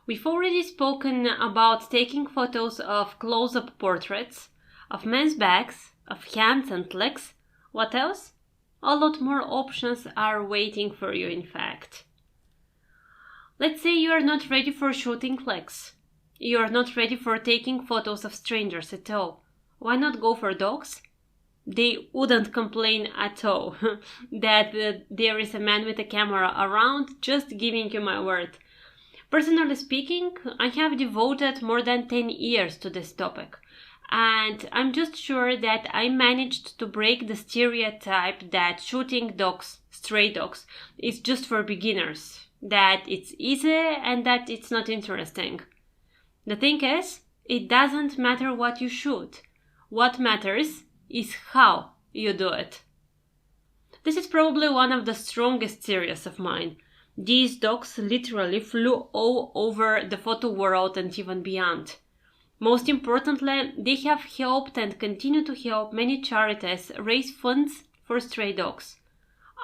We've already spoken about taking photos of close-up portraits, of men's backs, of hands and legs. What else? A lot more options are waiting for you, in fact. Let's say you are not ready for shooting legs. You are not ready for taking photos of strangers at all. Why not go for dogs? They wouldn't complain at all that there is a man with a camera around, just giving you my word. Personally speaking, I have devoted more than 10 years to this topic, and I'm just sure that I managed to break the stereotype that shooting dogs, stray dogs, is just for beginners, that it's easy and that it's not interesting. The thing is, it doesn't matter what you shoot. What matters is how you do it. This is probably one of the strongest theories of mine. These dogs literally flew all over the photo world and even beyond. Most importantly, they have helped and continue to help many charities raise funds for stray dogs.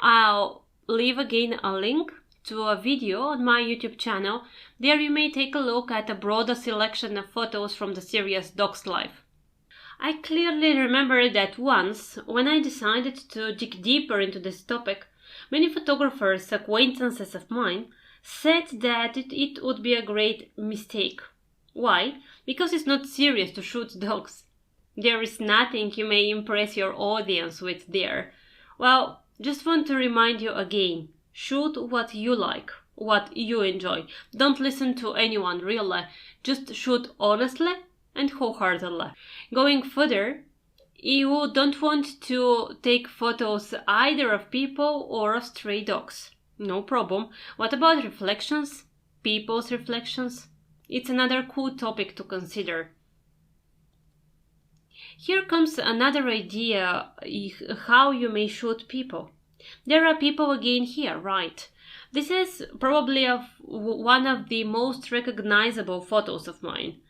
I'll leave again a link to a video on my YouTube channel. There you may take a look at a broader selection of photos from the series Dog's Life. I clearly remember that once, when I decided to dig deeper into this topic, many photographers, acquaintances of mine, said that it would be a great mistake. Why? Because it's not serious to shoot dogs. There is nothing you may impress your audience with there. Well, just want to remind you again, shoot what you like, what you enjoy. Don't listen to anyone really, just shoot honestly and wholeheartedly. Going further, you don't want to take photos either of people or of stray dogs. No problem. What about reflections? People's reflections? It's another cool topic to consider. Here comes another idea how you may shoot people. There are people again here, right? This is probably one of the most recognizable photos of mine.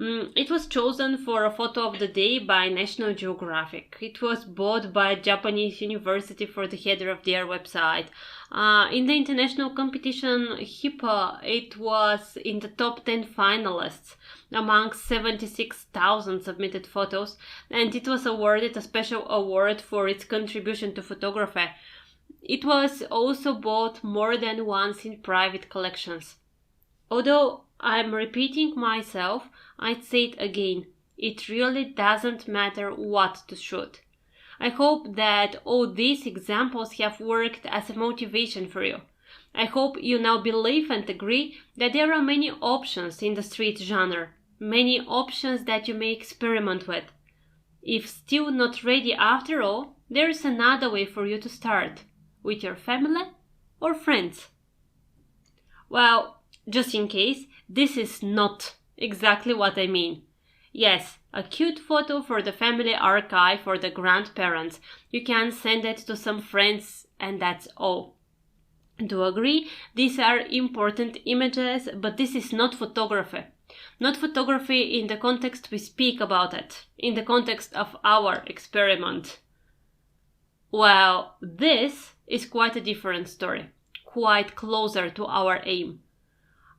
It was chosen for a photo of the day by National Geographic. It was bought by a Japanese university for the header of their website. In the international competition HIPA, it was in the top 10 finalists among 76,000 submitted photos, and it was awarded a special award for its contribution to photography. It was also bought more than once in private collections. Although I'm repeating myself, I'd say it again. It really doesn't matter what to shoot. I hope that all these examples have worked as a motivation for you. I hope you now believe and agree that there are many options in the street genre, many options that you may experiment with. If still not ready after all, there is another way for you to start, with your family or friends. Well, just in case, this is not exactly what I mean. Yes, a cute photo for the family archive or the grandparents. You can send it to some friends and that's all. Do agree, these are important images, but this is not photography. Not photography in the context we speak about it, in the context of our experiment. Well, this is quite a different story, quite closer to our aim.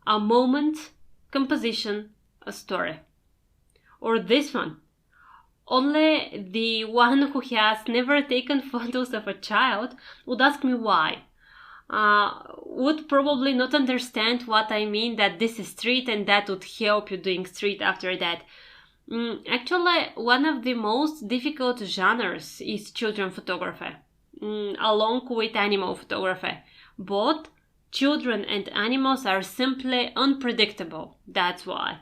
A moment, composition, a story. Or this one. Only the one who has never taken photos of a child would ask me why. Would probably not understand what I mean, that this is street and that would help you doing street after that. Actually, one of the most difficult genres is children photography, along with animal photography. Both children and animals are simply unpredictable, that's why.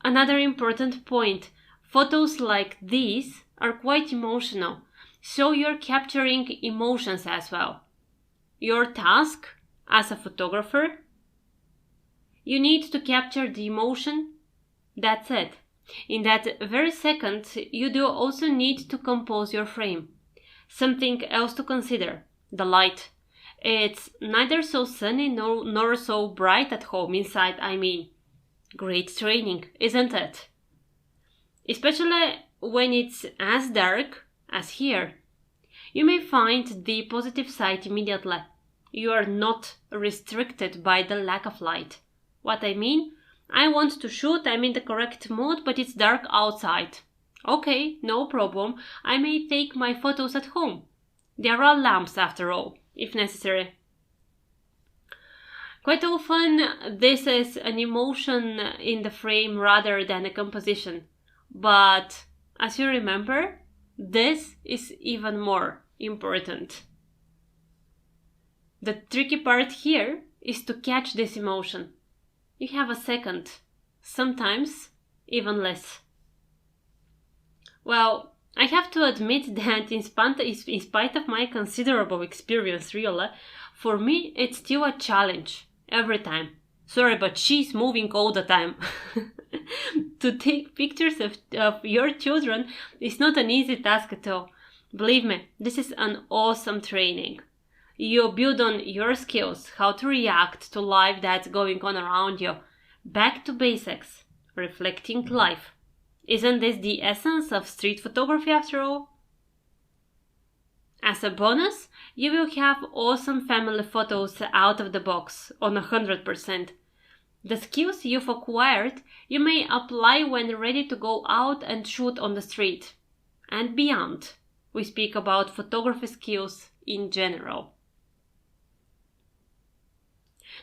Another important point, photos like these are quite emotional, so you're capturing emotions as well. Your task as a photographer, you need to capture the emotion, that's it. In that very second, you do also need to compose your frame. Something else to consider, the light. It's neither so sunny nor so bright at home inside, I mean. Great training, isn't it? Especially when it's as dark as here. You may find the positive side immediately. You are not restricted by the lack of light. What I mean? I want to shoot, I'm in the correct mood, but it's dark outside. Okay, no problem. I may take my photos at home. There are lamps after all, if necessary. Quite often, this is an emotion in the frame rather than a composition. But, as you remember, this is even more important. The tricky part here is to catch this emotion. You have a second, sometimes even less. Well, I have to admit that in spite of my considerable experience, really, for me it's still a challenge. Every time. Sorry, but she's moving all the time. To take pictures of your children is not an easy task at all. Believe me, this is an awesome training. You build on your skills, how to react to life that's going on around you. Back to basics, reflecting life. Isn't this the essence of street photography after all? As a bonus, you will have awesome family photos out of the box on 100%. The skills you've acquired, you may apply when ready to go out and shoot on the street. And beyond, we speak about photography skills in general.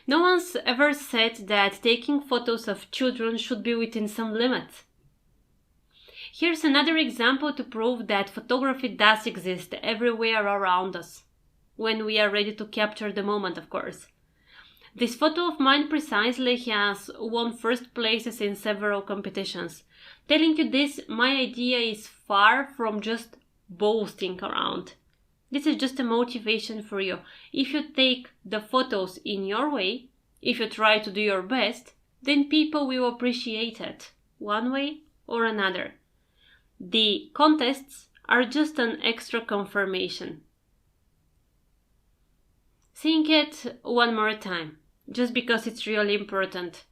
No one's ever said that taking photos of children should be within some limits. Here's another example to prove that photography does exist everywhere around us, when we are ready to capture the moment, of course. This photo of mine precisely has won first places in several competitions. Telling you this, my idea is far from just boasting around. This is just a motivation for you. If you take the photos in your way, if you try to do your best, then people will appreciate it, one way or another. The contests are just an extra confirmation. Think it one more time, just because it's really important.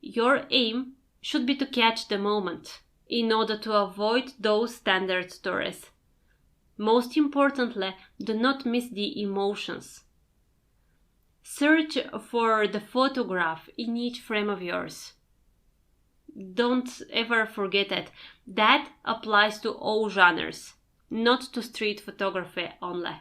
Your aim should be to catch the moment, in order to avoid those standard stories. Most importantly, do not miss the emotions. Search for the photograph in each frame of yours. Don't ever forget it. That applies to all genres, not to street photography only.